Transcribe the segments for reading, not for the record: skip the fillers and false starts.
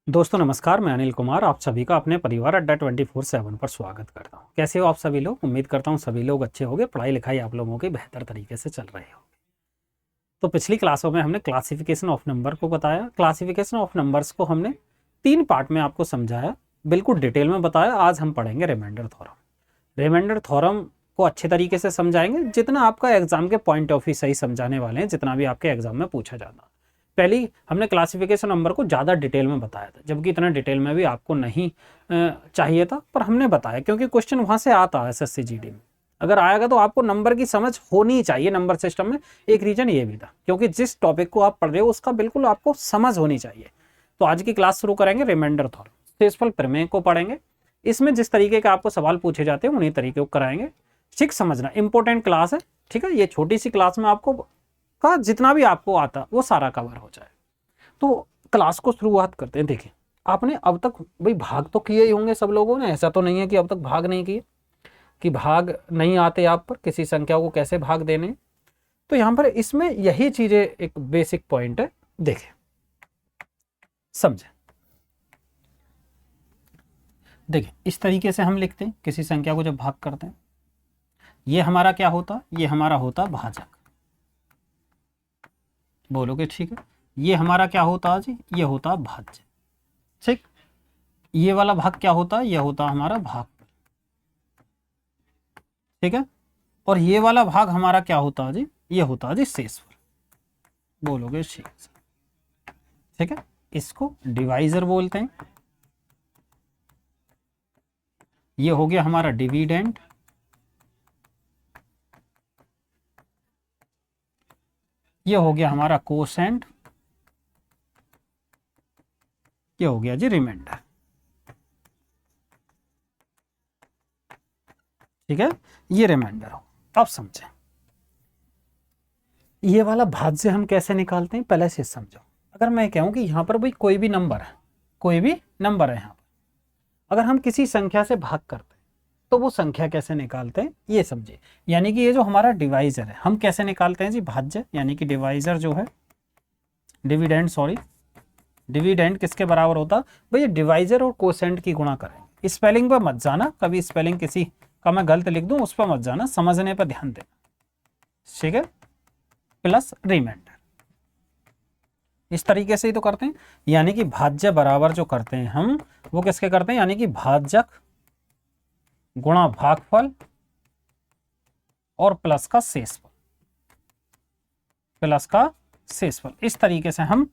दोस्तों नमस्कार, मैं अनिल कुमार आप सभी का अपने परिवार अड्डा 24/7 पर स्वागत करता हूं। कैसे हो आप सभी लोग? उम्मीद करता हूं सभी लोग अच्छे होंगे, पढ़ाई लिखाई आप लोगों की बेहतर तरीके से चल रही हो। तो पिछली क्लासों में हमने क्लासिफिकेशन ऑफ नंबर को बताया। क्लासिफिकेशन ऑफ नंबर्स को हमने 3 पार्ट में आपको समझाया, बिल्कुल डिटेल में बताया। आज हम पढ़ेंगे रिमाइंडर थ्योरम। रिमाइंडर थ्योरम को अच्छे तरीके से समझाएंगे, जितना आपका एग्जाम के पॉइंट ऑफ व्यू सही समझाने वाले हैं, जितना भी आपके एग्जाम में पूछा जाता। पहले हमने क्लासिफिकेशन नंबर को ज़्यादा डिटेल में बताया था, जबकि इतना डिटेल में भी आपको नहीं चाहिए था, पर हमने बताया क्योंकि क्वेश्चन वहाँ से आता है एसएससी जीडी में। अगर आएगा तो आपको नंबर की समझ होनी चाहिए नंबर सिस्टम में। एक रीजन ये भी था क्योंकि जिस टॉपिक को आप पढ़ रहे हो उसका बिल्कुल आपको समझ होनी चाहिए। तो आज की क्लास शुरू करेंगे रिमाइंडर थ्योरम। शेषफल प्रमेय को पढ़ेंगे। इसमें जिस तरीके का आपको सवाल पूछे जाते हैं उन्हीं तरीके को कराएंगे। ठीक समझना, इंपॉर्टेंट क्लास है। ठीक है, ये छोटी सी क्लास में आपको का जितना भी आपको आता वो सारा कवर हो जाए। तो क्लास को शुरुआत करते हैं। देखिए, आपने अब तक भाई भाग तो किए ही होंगे सब लोगों ने, ऐसा तो नहीं है कि अब तक भाग नहीं किए, कि भाग नहीं आते आप पर किसी संख्या को कैसे भाग देने। तो यहां पर इसमें यही चीजें एक बेसिक पॉइंट है, देखें समझे। देखिए, इस तरीके से हम लिखते हैं किसी संख्या को जब भाग करते हैं। ये हमारा क्या होता? ये हमारा होता भाजक। बोलोगे ठीक है। ये हमारा क्या होता जी? ये होता भाज्य। ठीक, ये वाला भाग क्या होता? ये होता हमारा भाग। ठीक है, और ये वाला भाग हमारा क्या होता जी? ये होता जी शेषफल। बोलोगे ठीक है। ठीक है, इसको डिवाइजर बोलते हैं। ये हो गया हमारा डिविडेंड। ये हो गया हमारा कोसेंट। ये हो गया जी रिमाइंडर। ठीक है, ये रिमाइंडर हो। अब समझें ये वाला भाज्य हम कैसे निकालते हैं, पहले से समझो। अगर मैं कहूं कि यहां पर भाई कोई भी नंबर है, कोई भी नंबर है, यहां पर अगर हम किसी संख्या से भाग करते हैं तो वो संख्या कैसे निकालते हैं ये समझिए। यानी कि ये जो हमारा डिवाइजर है हम कैसे निकालते हैं जी? भाज्य यानी कि डिवाइजर जो है, डिविडेंड सॉरी, डिविडेंड किसके बराबर होता? भाई डिवाइजर और कोसेंट की गुणा करेंगे। स्पेलिंग पर मत जाना, कभी स्पेलिंग किसी का मैं गलत लिख दूं उस पर मत जाना, समझने पर ध्यान देना। ठीक है, प्लस रिमाइंडर। इस तरीके से ही तो करते हैं। यानी कि भाज्य बराबर जो करते हैं हम वो किसके करते हैं? यानी कि भाजक गुणा भागफल और प्लस का शेषफल, प्लस का शेषफल। इस तरीके से हम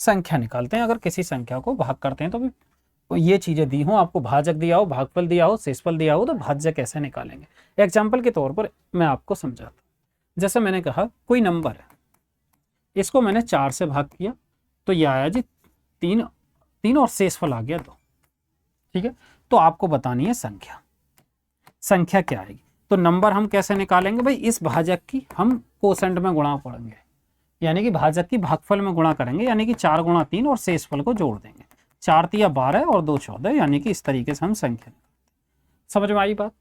संख्या निकालते हैं। अगर किसी संख्या को भाग करते हैं तो भी तो ये चीजें दी हो, आपको भाजक दिया हो, भागफल दिया हो, शेषफल दिया हो, तो भाज्य कैसे निकालेंगे एग्जाम्पल के तौर पर मैं आपको समझाता। जैसे मैंने कहा कोई नंबर है, इसको मैंने 4 से भाग किया तो ये आया जी 3, 3 और शेषफल आ गया 2। ठीक है, तो आपको बतानी है संख्या। संख्या क्या आएगी? तो नंबर हम कैसे निकालेंगे भाई? इस भाजक की हम कोसेंट में गुणा पढ़ेंगे, यानी कि भाजक की भागफल में गुणा करेंगे, यानी कि 4 गुणा 3 और शेषफल को जोड़ देंगे। 4 तिया 12 और 2 14, यानी कि इस तरीके से हम संख्या। समझ में आई बात?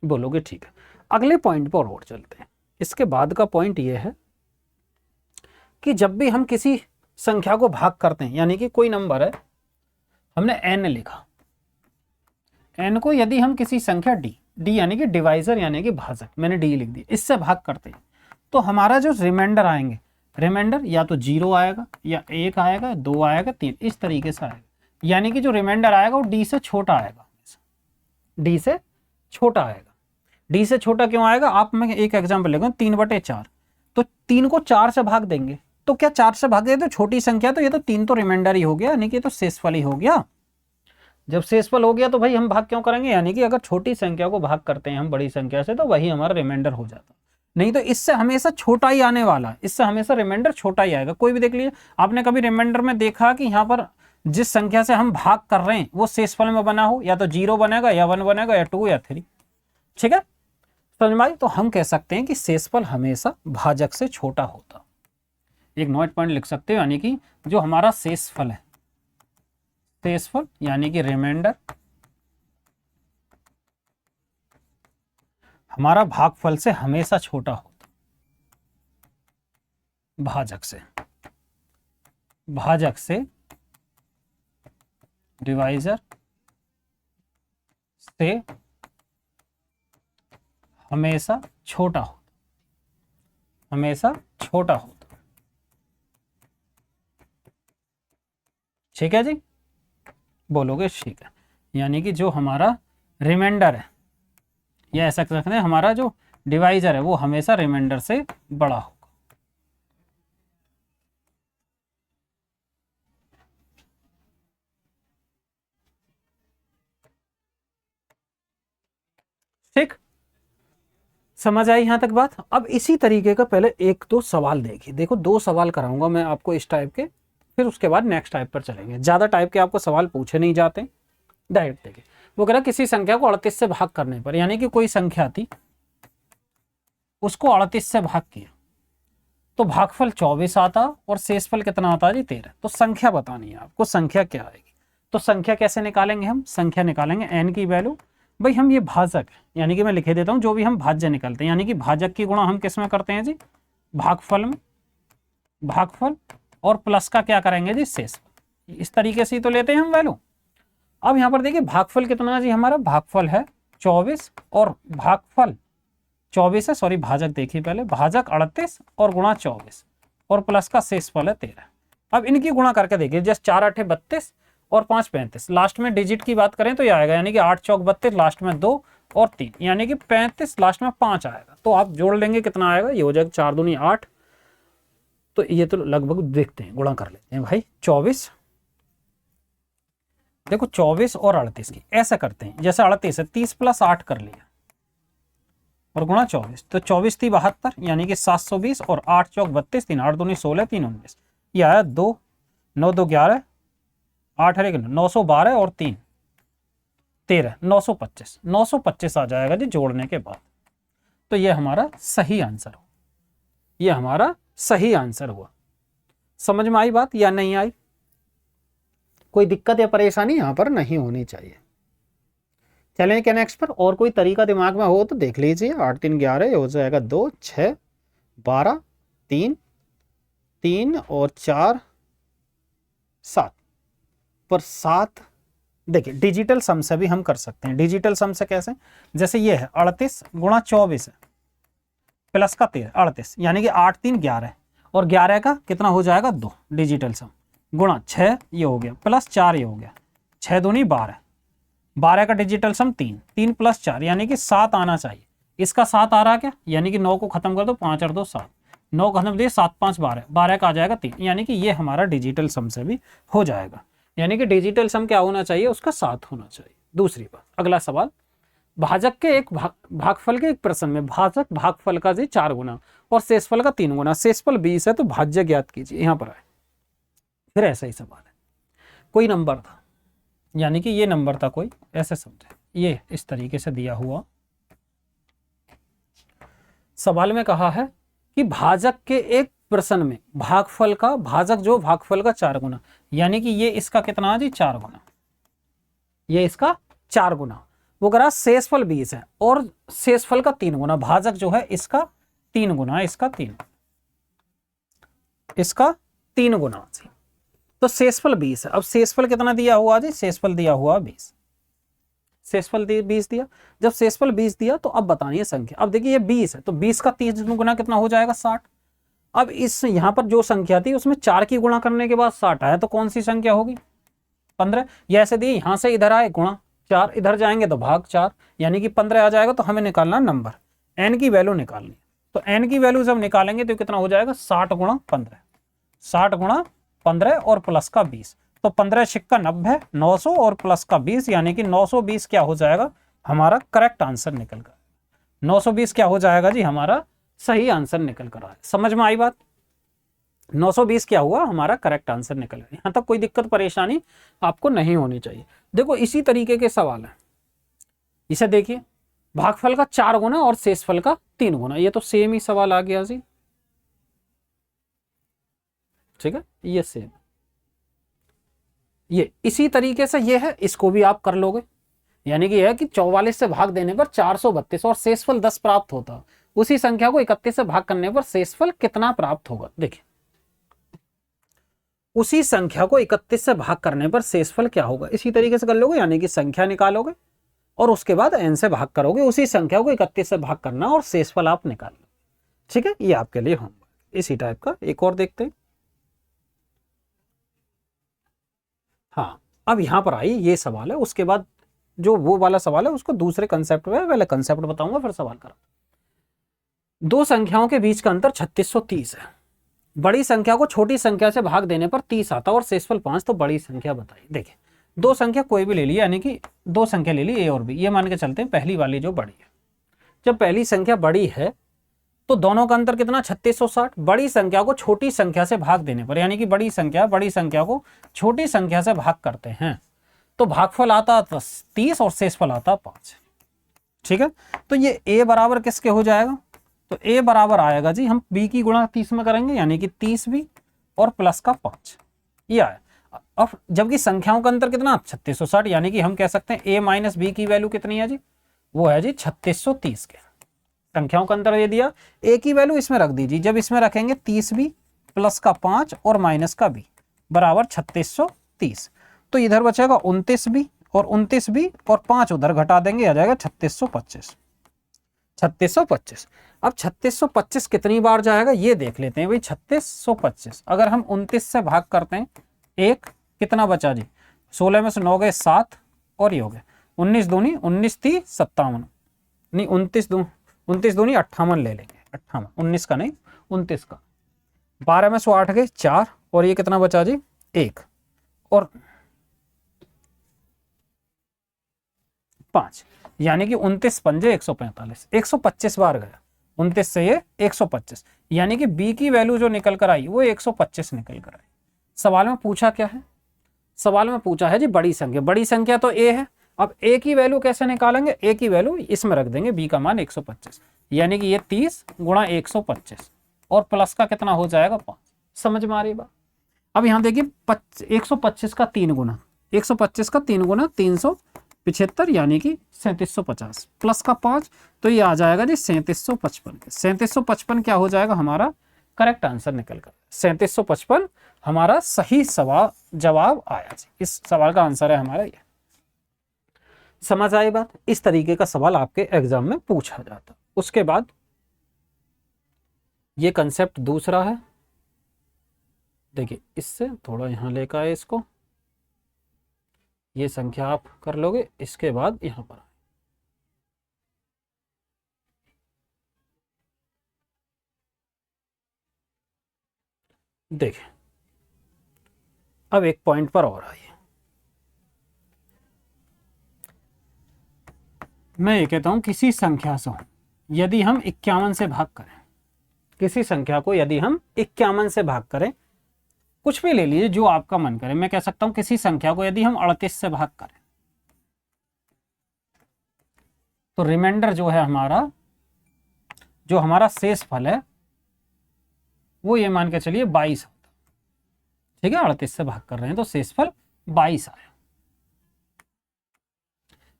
बोलोगे ठीक है। अगले पॉइंट पर और चलते हैं। इसके बाद का पॉइंट ये है कि जब भी हम किसी संख्या को भाग करते हैं, यानी कि कोई नंबर है, हमने n लिखा, n को यदि हम किसी संख्या d यानी कि डिवाइजर यानी कि भाजक, मैंने d लिख दिया, इससे भाग करते हैं तो हमारा जो रिमाइंडर आएंगे, रिमाइंडर या तो 0 आएगा या 1 आएगा, 2 आएगा, 3, इस तरीके से आएगा। यानी कि जो रिमाइंडर आएगा वो d से छोटा आएगा, d से छोटा आएगा। d से छोटा क्यों आएगा? आप मैं एक एग्जाम्पल लेगा 3/4, तो 3 को 4 से भाग देंगे तो क्या 4 से भाग दे तो छोटी संख्या, तो ये तो 3 तो रिमाइंडर ही हो गया, यानी कि तो शेषफल ही हो गया। जब शेषफल हो गया तो भाई हम भाग क्यों करेंगे? यानी कि अगर छोटी संख्या को भाग करते हैं हम बड़ी संख्या से तो वही हमारा रिमाइंडर हो जाता, नहीं तो इससे हमेशा छोटा ही आने वाला, इससे हमेशा रिमाइंडर छोटा ही आएगा। कोई भी देख लीजिए, आपने कभी रिमाइंडर में देखा कि यहाँ पर जिस संख्या से हम भाग कर रहे हैं वो शेषफल में बना हो, या तो 0 बनेगा या 1 बनेगा या 2 या 3। ठीक है, समझ में आई? तो हम कह सकते हैं कि शेषफल हमेशा भाजक से छोटा होता। एक नोट पॉइंट लिख सकते हो, यानी कि जो हमारा शेषफल है, शेषफल यानी कि रिमाइंडर हमारा भागफल से हमेशा छोटा होता, भाजक से डिवाइजर से हमेशा छोटा होता, हमेशा छोटा होता। ठीक है जी, बोलोगे ठीक है। यानी कि जो हमारा रिमाइंडर है, या ऐसा कर सकते हैं हमारा जो डिवाइजर है वो हमेशा रिमाइंडर से बड़ा होगा। ठीक, समझ आई यहां तक बात। अब इसी तरीके का पहले एक दो सवाल देखिए, देखो 2 सवाल कराऊंगा मैं आपको इस टाइप के, फिर उसके बाद नेक्स्ट टाइप पर चलेंगे। ज्यादा टाइप के आपको सवाल पूछे नहीं जाते, डायरेक्ट देखिए। वो कह रहा किसी संख्या को 38 से भाग करने पर, यानी कि कोई संख्या थी उसको 38 से भाग किया तो भागफल 24 आता और शेषफल कितना आता है जी 13। तो संख्या बतानी है आपको, संख्या क्या आएगी। तो संख्या कैसे निकालेंगे हम, संख्या निकालेंगे n की वैल्यू, भाई हम ये भाजक यानी कि मैं लिखे देता हूं जो भी हम भाज्य निकालते हैं, यानी कि भाजक की गुणा हम किस में करते हैं जी, भागफल में, भागफल और प्लस का क्या करेंगे जी शेषफल। इस तरीके से ही तो लेते हैं हम वैल्यू। अब यहां पर देखिए भागफल कितना है जी हमारा, भागफल है 24 और भागफल 24 है, सॉरी भाजक देखिए पहले, भाजक 38 और गुणा 24 और प्लस का शेषफल है 13। अब इनकी गुणा करके देखिए, जैसे 4 8 32 और 5 35, लास्ट में डिजिट की बात करें तो ये आएगा, यानी कि 8 चौक 32, लास्ट में 2 और 3, यानी कि 35, लास्ट में 5 आएगा। तो आप जोड़ लेंगे कितना आएगा, ये हो जाएगा 4 दूनी 8। तो ये तो लगभग देखते हैं, गुणा कर लेते हैं भाई। 24 देखो 24 और 38 की ऐसा करते हैं, जैसे 38 है 30 + 8 कर लिया और गुणा 24, तो 24 थी 72, यानी कि 720 और 8 चौक 32, 3 8 दूनी 16, 3 19, ये आया 2 9 2 11 8 है 912 और 3 13 925, 925 आ जाएगा जी जोड़ने के बाद। तो ये हमारा सही आंसर हो, ये हमारा सही आंसर हुआ। समझ में आई बात या नहीं आई, कोई दिक्कत या परेशानी यहां पर नहीं होनी चाहिए। चलें क्या नेक्स्ट पर, और कोई तरीका दिमाग में हो तो देख लीजिए। 8 3 11 हो जाएगा 2 6 12 3 3 और 4 7 पर 7। देखिए डिजिटल सम से भी हम कर सकते हैं। डिजिटल सम से कैसे, जैसे ये है 38 गुणा 24 है प्लस का 13 38, यानी कि 8 3 11 और 11 का कितना हो जाएगा 2, डिजिटल सम गुणा 6 ये हो गया प्लस 4 ये हो गया, 6 दूनी 12, 12 का डिजिटल सम 3 3 + 4 यानी कि 7 आना चाहिए। इसका 7 आ रहा क्या, यानी कि 9 को खत्म कर दो, 5 और 2 7, 9 खत्म दिए 7 5 12, 12 का आ जाएगा 3, यानी कि ये हमारा डिजिटल सम से भी हो जाएगा। यानी कि डिजिटल सम क्या होना चाहिए, उसका 7 होना चाहिए। दूसरी बात, अगला सवाल, भाजक के एक भागफल के एक प्रश्न में भाजक भागफल का जी 4 गुना और शेषफल का 3 गुना, शेषफल 20 है तो भाज्य ज्ञात कीजिए। यहां पर आए फिर ऐसा ही सवाल है, कोई नंबर था, यानी कि ये नंबर था कोई, ऐसे समझे, ये इस तरीके से दिया हुआ सवाल में कहा है कि भाजक के एक प्रश्न में भागफल का, भाजक जो भागफल का 4 गुना, यानी कि ये इसका कितना है जी 4 गुना, ये इसका 4 गुना, वो कह रहा शेषफल 20 है और शेषफल का 3 गुना, भाजक जो है इसका 3 गुना, इसका 3 गुना जी। तो शेषफल 20 है। अब शेषफल कितना दिया हुआ जी, शेषफल दिया हुआ 20, शेषफल 20 दिया। जब शेषफल 20 दिया तो अब बतानी है संख्या। अब देखिए ये 20 है तो 20 का 3 गुना कितना हो जाएगा 60। अब इस यहां पर जो संख्या थी उसमें 4 की गुणा करने के बाद 60 आया, तो कौन सी संख्या होगी 15। ये ऐसे दिए, यहां से इधर आए गुणा 4, इधर जाएंगे तो भाग 4, यानी कि 15 आ जाएगा। तो हमें निकालना नंबर, n की वैल्यू निकालनी। तो n की वैल्यू जब निकालेंगे तो कितना हो जाएगा 60 गुणा 15, 60 गुणा 15 और प्लस का 20, तो 15 छिक्का 90, 900 और प्लस का 20, यानी कि 920 क्या हो जाएगा हमारा करेक्ट आंसर निकल कर, 920 क्या हो जाएगा जी हमारा सही आंसर निकल कर आया। समझ में आई बात, 920 क्या हुआ हमारा करेक्ट आंसर निकल गया। यहां तक कोई दिक्कत परेशानी आपको नहीं होनी चाहिए। देखो इसी तरीके के सवाल है, इसे देखिए, भागफल का 4 गुना और शेषफल का 3 गुना, ये तो सेम ही सवाल आ गया जी, ठीक है, ये सेम, ये इसी तरीके से ये है, इसको भी आप कर लोगे। यानी कि यह है कि 44 से भाग देने पर 432 और शेषफल 10 प्राप्त होता, उसी संख्या को 31 से भाग करने पर शेषफल कितना प्राप्त होगा। देखिए उसी संख्या को 31 से भाग करने पर शेषफल क्या होगा, इसी तरीके से कर लोगे, यानी कि संख्या निकालोगे और उसके बाद n से भाग करोगे, उसी संख्या को 31 से भाग करना और शेषफल आप निकाल लो। ठीक है, ये आपके लिए होमवर्क। इसी टाइप का एक और देखते हैं। हाँ, अब यहां पर आई ये सवाल है, उसके बाद जो वो वाला सवाल है उसको दूसरे कंसेप्ट में, पहले कंसेप्ट बताऊंगा फिर सवाल करा। दो संख्याओं के बीच का अंतर 3630 है। बड़ी संख्या को छोटी संख्या से भाग देने पर 30 आता और शेषफल 5, तो बड़ी संख्या बताइए। देखिए, दो संख्या कोई भी ले ली, यानी कि दो संख्या ले ली ए और बी, ये मान के चलते हैं पहली वाली जो बड़ी है। जब पहली संख्या बड़ी है तो दोनों का अंतर कितना, 3660। बड़ी संख्या को छोटी संख्या से भाग देने पर, यानी कि बड़ी संख्या को छोटी संख्या से भाग करते हैं तो भागफल आता 30 और शेषफल आता 5। ठीक है, तो ये a बराबर किसके हो जाएगा, तो a बराबर आएगा जी, हम b की गुणा 30 में करेंगे, यानी कि 30b और प्लस का 5, ये आया। अब जबकि संख्याओं का अंतर कितना, 3660, यानी कि हम कह सकते हैं a माइनस बी की वैल्यू कितनी है जी, वो है जी 3630 के। संख्याओं का अंतर ये दिया, a की वैल्यू इसमें रख दीजिए, जब इसमें रखेंगे 30b प्लस का 5 और माइनस का b बराबर 3630, तो इधर बचेगा 29b और 29b और 5 उधर घटा देंगे, आ जाएगा 3625। 3625। अब 3625 कितनी बार जाएगा ये देख लेते हैं भाई। 3625 अगर हम 29 से भाग करते हैं, एक कितना बचा जी, 16 में से 9 गए 7 और ये हो गए 19 दूनी 19 थी 57, नहीं 29 दूनी 58 ले लेंगे, 58, 19 का नहीं 29 का। 12 में से 8 गए 4 और ये कितना बचा जी 1 और 5, यानी कि 29 पंजे 145, 125 बार गया 29 से ये 125, यानी कि b की वैल्यू जो निकल कर आई वो 125 निकल कर आई। सवाल में पूछा क्या है, सवाल में पूछा है जी बड़ी संख्या, बड़ी संख्या तो a है। अब a की वैल्यू कैसे निकालेंगे, a की वैल्यू इसमें रख देंगे, b का मान 125, यानी कि ये 30 गुणा 125 और प्लस का कितना हो जाएगा 5। समझ में आ रही बात। अब यहाँ देखिए 125 का 3 गुना, 125 का 3 गुना 375, यानी कि 3750 प्लस का 5, तो ये आ जाएगा जी 3755 के। 3755 क्या हो जाएगा हमारा करेक्ट आंसर निकल कर, 3755 हमारा सही सवाल जवाब आया जी। इस सवाल का आंसर है हमारा ये। समझ आई बात। इस तरीके का सवाल आपके एग्जाम में पूछा जाता। उसके बाद ये कंसेप्ट दूसरा है, देखिए इससे थोड़ा यहां लेकर आए इसको, ये संख्या आप कर लोगे, इसके बाद यहां पर देखिए, अब एक पॉइंट पर और आइए। मैं ये कहता हूं किसी संख्या से यदि हम 51 से भाग करें, किसी संख्या को यदि हम 51 से भाग करें, कुछ भी ले लीजिए जो आपका मन करे, मैं कह सकता हूं किसी संख्या को यदि हम 38 से भाग करें तो रिमाइंडर जो है हमारा, जो हमारा शेष फल है वो ये मान के चलिए 22 होता। ठीक है, 38 से भाग कर रहे हैं तो शेष फल 22 आया।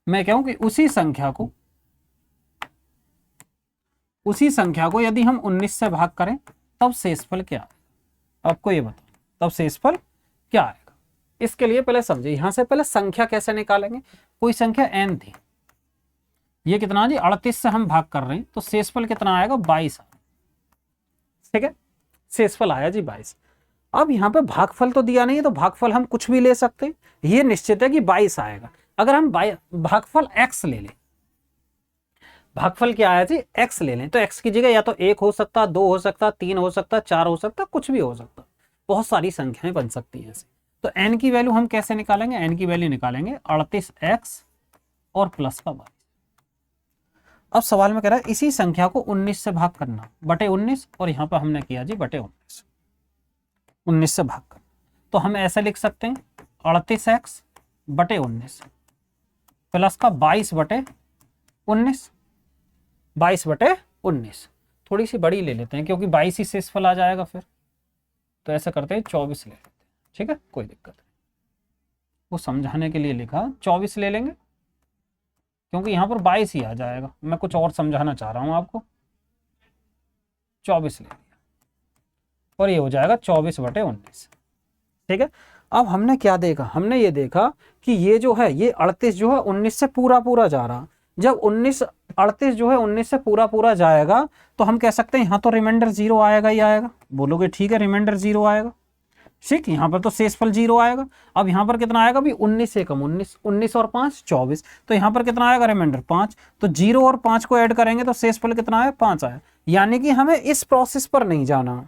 मैं कहूं कि उसी संख्या को यदि हम 19 से भाग करें तब शेषफल क्या आएगा, आपको ये बताओ, तब शेषफल क्या आएगा। इसके लिए पहले समझिए, यहां से पहले संख्या कैसे निकालेंगे। कोई संख्या n थी, ये कितना जी 38 से हम भाग कर रहे हैं तो शेषफल कितना आएगा 22। ठीक है, शेषफल आया जी 22। अब यहाँ पे भागफल तो दिया नहीं है तो भागफल हम कुछ भी ले सकते हैं, ये निश्चित है कि 22 आएगा। अगर हम भागफल x ले लें, भागफल क्या आया जी x ले लें, तो x की जगह या तो 1 हो सकता, 2 हो सकता, 3 हो सकता, 4 हो सकता, कुछ भी हो सकता, बहुत सारी संख्याएं बन सकती हैं ऐसे। तो n की वैल्यू हम कैसे निकालेंगे, n की वैल्यू निकालेंगे 38x और प्लस का 22। अब सवाल में कह रहा है इसी संख्या को 19 से भाग करना बटे 19, और यहां पर हमने किया जी बटे 19, 19 से भाग करना, तो हम ऐसे लिख सकते हैं 38x बटे 19 प्लस का 22 बटे 19, 22 बटे 19। थोड़ी सी बड़ी ले लेते हैं क्योंकि 22 ही शेषफल आ जाएगा फिर, तो ऐसा करते हैं 24 ले लेते हैं। ठीक है, कोई दिक्कत नहीं, वो समझाने के लिए लिखा 24 ले लेंगे क्योंकि यहां पर 22 ही आ जाएगा, मैं कुछ और समझाना चाह रहा हूं आपको। 24 ले लिया और ये हो जाएगा 24 बटे 19। ठीक है। अब हमने क्या देखा, हमने ये देखा कि ये जो है ये 38 जो है 19 से पूरा पूरा जा रहा। जब 38 जो है 19 से पूरा पूरा जाएगा तो हम कह सकते हैं यहाँ तो रिमाइंडर 0 आएगा ही आएगा। बोलोगे ठीक है, रिमाइंडर 0 आएगा, ठीक। यहाँ पर तो शेषफल 0 आएगा। अब यहाँ पर कितना आएगा, भी 19 से कम 19, 19 और 5 24, तो यहाँ पर कितना आएगा, रिमाइंडर 5। तो 0 और 5 को ऐड करेंगे तो शेषफल कितना आया, 5 आया। यानी कि हमें इस प्रोसेस पर नहीं जाना,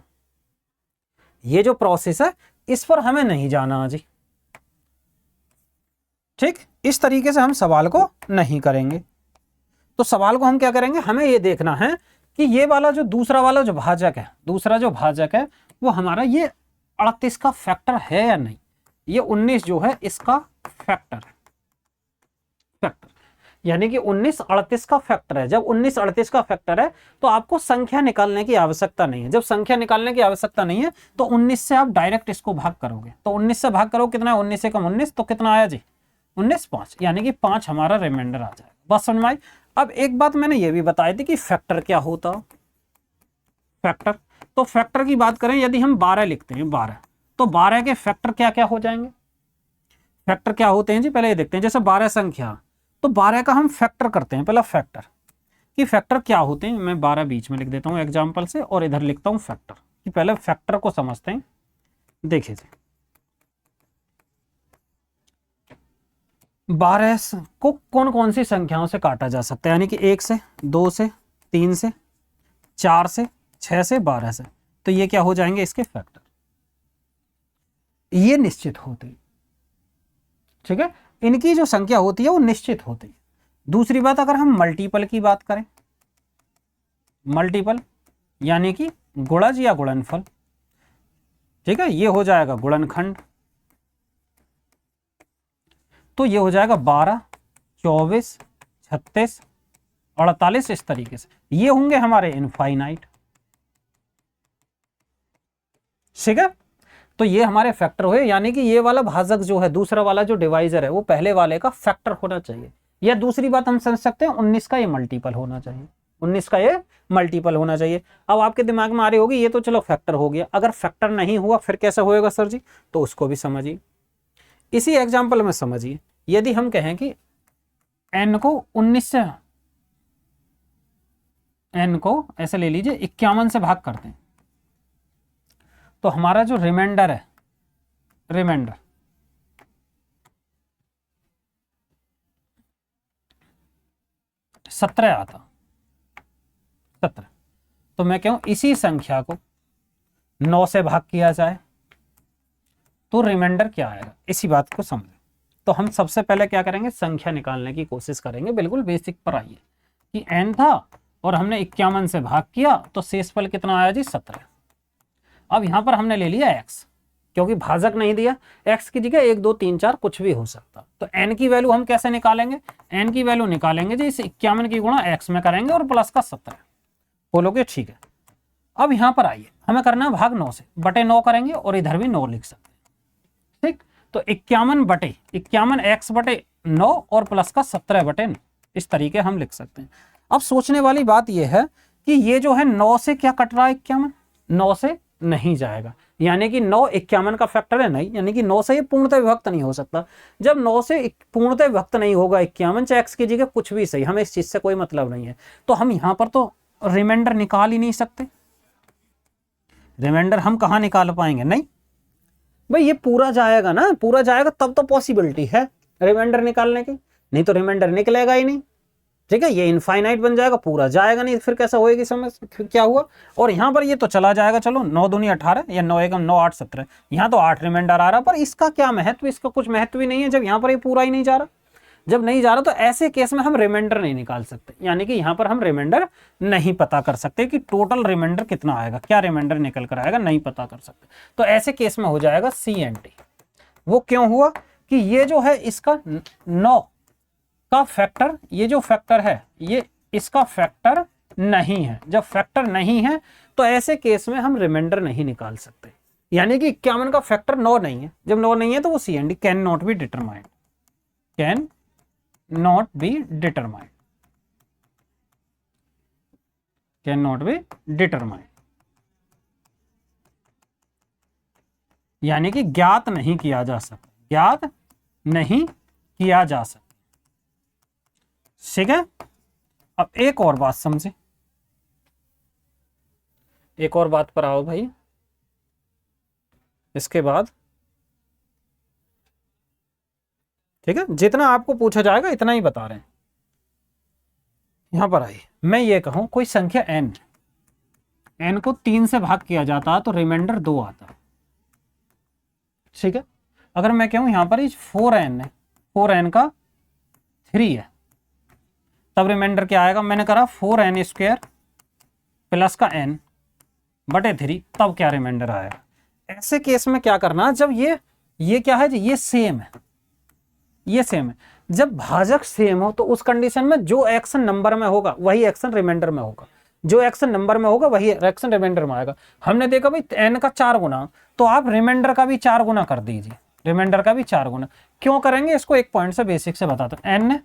ये जो प्रोसेस है इस पर हमें नहीं जाना जी, ठीक। इस तरीके से हम सवाल को नहीं करेंगे। तो सवाल को हम क्या करेंगे, हमें ये देखना है कि ये वाला जो दूसरा वाला जो भाजक है, दूसरा जो भाजक है वो हमारा ये 38 का फैक्टर है या नहीं। ये 19 जो है इसका फैक्टर है, फैक्टर यानी कि 19 38 का फैक्टर है। जब 19 38 का फैक्टर है तो आपको संख्या निकालने की आवश्यकता नहीं है। जब संख्या निकालने की आवश्यकता नहीं है तो 19 से आप डायरेक्ट इसको भाग करोगे। तो 19 से भाग करो कितना है, 19 से कम 19, तो कितना आया जी, 19 5, यानी कि 5 हमारा रिमाइंडर आ जाएगा। बस समझ में आई। अब एक बात मैंने ये भी बताई थी कि फैक्टर क्या होता, फैक्टर। तो फैक्टर की बात करें, यदि हम 12 लिखते हैं 12, तो 12 के फैक्टर क्या क्या हो जाएंगे, फैक्टर क्या होते हैं जी, पहले ये देखते हैं। जैसे 12 संख्या, तो 12 का हम फैक्टर करते हैं। पहला फैक्टर कि फैक्टर क्या होते हैं, मैं 12 बीच में लिख देता हूं एग्जाम्पल से और इधर लिखता हूं फैक्टर, कि पहले फैक्टर को समझते हैं। देखिए 12 को कौन कौन सी संख्याओं से काटा जा सकता है, यानी कि 1 से, 2 से, 3 से, 4 से, 6 से, 12 से। तो ये क्या हो जाएंगे, इसके फैक्टर, ये निश्चित होते हैं, ठीक है। इनकी जो संख्या होती है वो निश्चित होती है। दूसरी बात, अगर हम मल्टीपल की बात करें, मल्टीपल यानी कि गुणज या गुणनफल, ठीक है, ये हो जाएगा गुणनखंड। तो ये हो जाएगा 12, 24, 36, 48, इस तरीके से ये होंगे हमारे इनफाइनाइट, ठीक है। तो ये हमारे फैक्टर हुए, यानी कि ये वाला भाजक जो है, दूसरा वाला जो डिवाइजर है वो पहले वाले का फैक्टर होना चाहिए। या दूसरी बात हम समझ सकते हैं 19 का ये मल्टीपल होना चाहिए, 19 का ये मल्टीपल होना चाहिए। अब आपके दिमाग में आ रही होगी ये तो चलो फैक्टर हो गया, अगर फैक्टर नहीं हुआ फिर कैसे होएगा सर जी, तो उसको भी समझिए। इसी एग्जाम्पल में समझिए, यदि हम कहें कि n को 19 से, n को ऐसे ले लीजिए 51 से भाग करते हैं, तो हमारा जो रिमाइंडर है, रिमाइंडर 17 आता, 17। तो मैं कहूं इसी संख्या को 9 से भाग किया जाए तो रिमाइंडर क्या आएगा, इसी बात को समझें। तो हम सबसे पहले क्या करेंगे, संख्या निकालने की कोशिश करेंगे। बिल्कुल बेसिक पर आइए कि n था और हमने 51 से भाग किया तो शेषफल कितना आया जी, 17। अब यहां पर हमने ले लिया x, क्योंकि भाजक नहीं दिया, x की जगह 1 2 3 4 कुछ भी हो सकता। तो n की वैल्यू हम कैसे निकालेंगे, n की वैल्यू निकालेंगे जी इस 51 की गुणा x में करेंगे और प्लस का 17। बोलोगे ठीक है। अब यहां पर आइए, हमें करना है भाग 9 से, बटे 9 करेंगे और इधर भी 9 लिख सकते हैं, ठीक। तो 51 बटे 51 x बटे 9 और प्लस का 17 बटे 9, इस तरीके हम लिख सकते हैं। अब सोचने वाली बात यह है कि ये जो है 9 से क्या कट रहा है, 51 9 से नहीं जाएगा, यानी कि 9 51 का फैक्टर है नहीं, यानी कि 9 से ये पूर्णतः विभक्त नहीं हो सकता। जब 9 से पूर्णतः विभक्त नहीं होगा 51, चाहे x की जगह कुछ भी सही, हमें इस चीज से कोई मतलब नहीं है। तो हम यहां पर तो रिमाइंडर निकाल ही नहीं सकते। रिमाइंडर हम कहां निकाल पाएंगे, नहीं भाई, ये पूरा जाएगा ना, पूरा जाएगा तब तो पॉसिबिलिटी है रिमाइंडर निकालने की, नहीं तो रिमाइंडर निकलेगा ही नहीं, ठीक है। ये इनफाइनाइट बन जाएगा, पूरा जाएगा नहीं, फिर कैसा होएगी, समझ क्या हुआ। और यहाँ पर ये तो चला जाएगा, चलो 9 दूनी 18 या 9 एकम 9 8 17, यहाँ तो 8 रिमाइंडर आ रहा, पर इसका क्या महत्व, इसका कुछ महत्व ही नहीं है जब यहाँ पर ये पूरा ही नहीं जा रहा। जब नहीं जा रहा तो ऐसे केस में हम रिमाइंडर नहीं निकाल सकते, यानी कि यहाँ पर हम रिमाइंडर नहीं पता कर सकते कि टोटल रिमाइंडर कितना आएगा, क्या रिमाइंडर निकल कर आएगा, नहीं पता कर सकते। तो ऐसे केस में हो जाएगा CNT। वो क्यों हुआ कि ये जो है इसका 9 का फैक्टर, ये जो फैक्टर है ये इसका फैक्टर नहीं है। जब फैक्टर नहीं है तो ऐसे केस में हम रिमाइंडर नहीं निकाल सकते, यानी कि 51 का फैक्टर 9 नहीं है। जब 9 नहीं है तो वो CNT, can not be determined, can not be determined, can not be determined. यानी कि ज्ञात नहीं किया जा सकता, ज्ञात नहीं किया जा सकता। ठीक है, अब एक और बात समझे, एक और बात पर आओ भाई। इसके बाद ठीक है, जितना आपको पूछा जाएगा इतना ही बता रहे हैं। यहां पर आइए, मैं ये कहूं कोई संख्या n, n को 3 से भाग किया जाता है तो रिमाइंडर 2 आता है। ठीक है, अगर मैं कहूं यहां पर 4n है, 4n का 3 है, तब रिमाइंडर क्या आएगा? मैंने करा 4n स्क्वायर प्लस का n बटे 3, तब क्या रिमाइंडर आएगा? ऐसे केस में क्या करना, जब ये क्या है जी, ये सेम है, ये सेम है। जब भाजक सेम हो तो उस कंडीशन में जो एक्शन नंबर में होगा वही एक्शन रिमाइंडर में होगा, जो एक्शन नंबर में होगा वही एक्शन रिमाइंडर में आएगा। हमने देखा भाई n का 4 गुना, तो आप रिमाइंडर का भी 4 गुना कर दीजिए, रिमाइंडर का भी 4 गुना। क्यों करेंगे इसको? एक पॉइंट से बेसिक से बताते हैं। n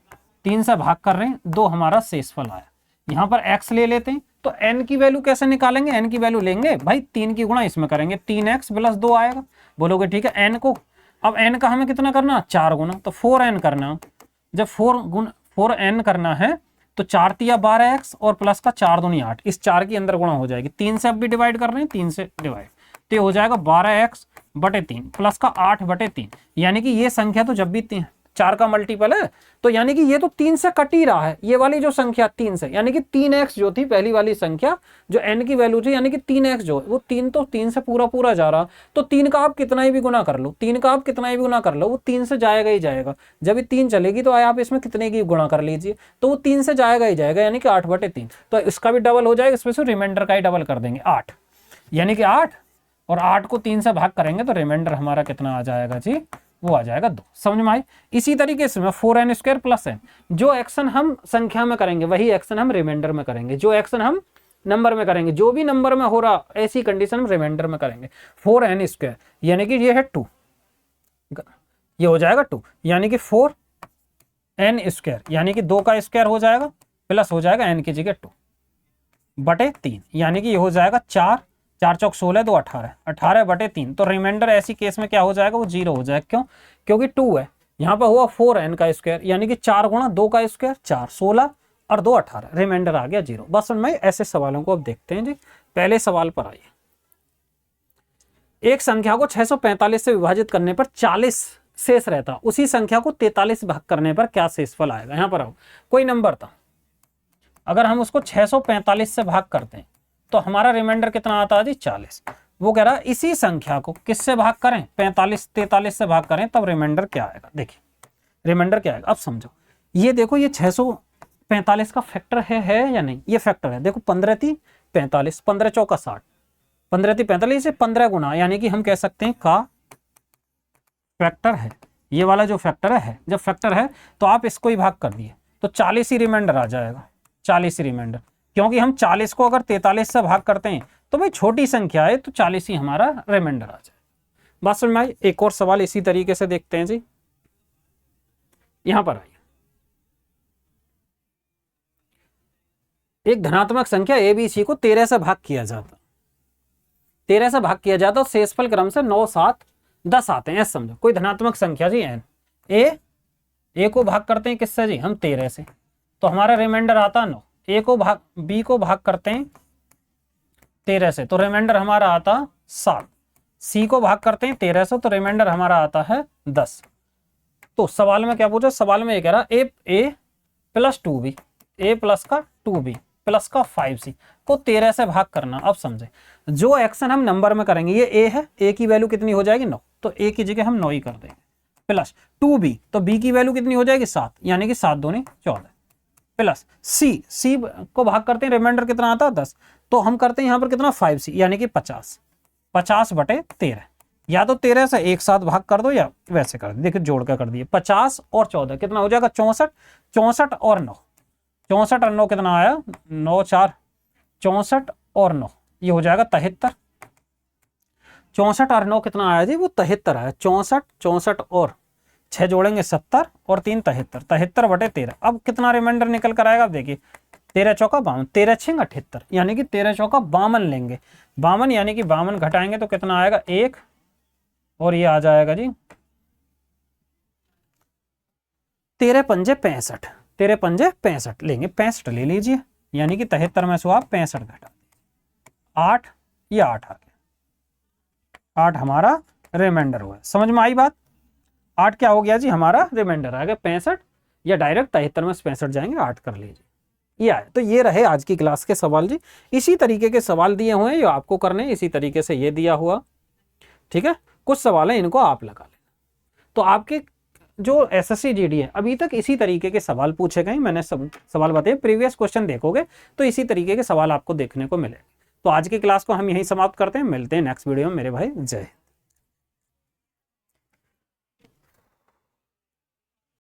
3 से भाग कर रहे हैं, 2 हमारा शेषफल आया। यहाँ पर x ले लेते हैं, तो n की वैल्यू कैसे निकालेंगे? n की वैल्यू लेंगे भाई 3 की गुणा इसमें करेंगे, 3x प्लस 2 आएगा। बोलोगे ठीक है, n को अब n का हमें कितना करना? 4 गुना, तो 4n करना। जब 4n करना है तो 4 तिया 12x और प्लस का 4 दूनी 8, इस 4 की अंदर गुणा हो जाएगी। 3 से अब भी डिवाइड कर रहे हैं, 3 से डिवाइड, तो हो जाएगा 12x बटे 3 प्लस का 8 बटे 3। यानी कि ये संख्या तो जब भी 4 का मल्टीपल है, तो यानी कि ये तो 3 से कट ही रहा है। ये वाली जो संख्या 3 से, यानी कि 3x जो थी पहली वाली संख्या, जो n की वैल्यू थी, यानी कि 3x जो वो 3 तो 3 से पूरा पूरा जा रहा, तो 3 का आप कितना ही भी गुना कर लो, 3 का आप कितना ही भी गुना कर लो, वो 3 से जाएगा ही जाएगा। जब ये 3 चलेगी तो आप इसमें कितने की गुणा कर लीजिए, तो वो 3 से जाएगा ही जाएगा, यानी कि 8 बटे 3। तो इसका भी डबल हो जाएगा, इसमें से रिमाइंडर का ही डबल कर देंगे 8, यानी कि 8 और 8 को 3 से भाग करेंगे तो रिमाइंडर हमारा कितना आ जाएगा जी? वो आ जाएगा 2। समझ में आई? इसी तरीके से 4n स्क्वायर प्लस n, जो एक्शन हम संख्या में करेंगे वही एक्शन हम रिमाइंडर में करेंगे, जो एक्शन हम नंबर में करेंगे, जो भी नंबर में हो रहा ऐसी कंडीशन में रिमाइंडर में करेंगे। 4n स्क्वायर यानी कि ये है 2, ये हो जाएगा 2, यानी कि 4n स्क्वायर यानी कि 2 का स्क्वायर हो जाएगा प्लस हो जाएगा n की जगह 2 बटे 3, यानी कि ये हो जाएगा 4 4 चौक 16, 2 18, 18 बटे 3। तो रिमाइंडर ऐसी केस में क्या हो जाएगा? वो 0 हो जाएगा। क्यों? क्योंकि 2 है, यहाँ पर हुआ 4n का स्क्वायर, यानी कि 4 गुणा 2 का स्क्वायर 4, 16 और 2 18, रिमाइंडर आ गया 0। बस मैं ऐसे सवालों को अब देखते हैं जी। पहले सवाल पर आइए, एक संख्या को 645 से विभाजित करने पर 40 शेष रहता, उसी संख्या को 43 भाग करने पर क्या शेषफल आएगा? यहाँ पर आओ, कोई नंबर था, अगर हम उसको 645 से भाग करते हैं तो हमारा रिमाइंडर कितना आता है जी? 40। वो कह रहा है इसी संख्या को किससे भाग करें? 43 से भाग करें, तब रिमाइंडर क्या आएगा? देखिए रिमाइंडर क्या आएगा, अब समझो। ये देखो, ये 645 का फैक्टर है या नहीं? ये फैक्टर है। देखो 15 × 45, 15 चौका 60, 15 × 45 से 15 गुना, यानी कि हम कह सकते हैं का फैक्टर है। ये वाला जो फैक्टर है, जब फैक्टर है तो आप इसको ही भाग कर दिए तो 40 ही रिमाइंडर आ जाएगा, 40 ही रिमाइंडर। क्योंकि हम 40 को अगर 43 से भाग करते हैं तो भाई छोटी संख्या है, तो 40 ही हमारा रिमाइंडर आ जाए। बात समझ में आई? एक और सवाल इसी तरीके से देखते हैं जी। यहां पर आइए, एक धनात्मक संख्या ABC को 13 से भाग किया जाता, 13 से भाग किया जाता, शेषफल क्रम से 9, 7, 10 आते हैं। समझो कोई धनात्मक संख्या जी n, ए को भाग करते हैं किससे जी? हम 13 से, तो हमारा रिमाइंडर आता 9। बी को भाग करते हैं 13 से, तो रिमाइंडर हमारा आता 7। सी को भाग करते हैं 13 से, तो रिमाइंडर हमारा आता है 10। तो सवाल में क्या पूछा? सवाल में ये कह रहा ए प्लस 2b, ए प्लस का 2b प्लस का 5c को 13 से भाग करना। अब समझे, जो एक्शन हम नंबर में करेंगे, ये ए है, ए की वैल्यू कितनी हो जाएगी? 9, तो ए की जगह हम 9 ही कर देंगे, प्लस 2b, तो b की वैल्यू कितनी हो जाएगी? 7, यानी कि 7 दूनी 14, प्लस सी को भाग करते हैं, रिमाइंडर कितना आता है? 10, तो हम करते हैं यहाँ पर कितना? 5c, यानी कि 50 बटे 13। या तो 13 से एक साथ भाग कर दो या वैसे कर दो, देखिए जोड़ कर दिए। 50 और 14 कितना हो जाएगा? 64, 64 और 9, 64 और 9 कितना आया? 9 4 64 और 9, ये हो जाएगा 73। 64 और 9 कितना आया जी? वो 73 आया। 64 64 और 6 जोड़ेंगे 70 और 3 73, 73 बटे 13। अब कितना रिमाइंडर निकल कर आएगा? देखिए 13 चौका 52, 13 6 78, यानी कि 13 चौका 52 लेंगे। 52 यानी कि 52 घटाएंगे तो कितना आएगा? 1 और ये आ जाएगा जी 13 पंजे 65, 13 पंजे 65 लेंगे, 65 ले लीजिए, यानी कि 73 में से आप 65 घटा 8, ये 8 आ गया, 8 हमारा रिमाइंडर हुआ। समझ में आई बात? 8 क्या हो गया जी हमारा रिमाइंडर आ गया 65, या डायरेक्ट 73 में 65 जाएंगे, 8 कर लीजिए, ये आया। तो ये रहे आज की क्लास के सवाल जी। इसी तरीके के सवाल दिए हुए हैं जो आपको करने, इसी तरीके से ये दिया हुआ, ठीक है। कुछ सवाल है इनको आप लगा लेना। तो आपके जो एसएससी जीडी है अभी तक इसी तरीके के सवाल पूछे गए, मैंने सब सवाल बताए, प्रीवियस क्वेश्चन देखोगे तो इसी तरीके के सवाल आपको देखने को मिलेंगे। तो आज की क्लास को हम यहीं समाप्त करते हैं, मिलते हैं नेक्स्ट वीडियो में मेरे भाई, जय हिंद।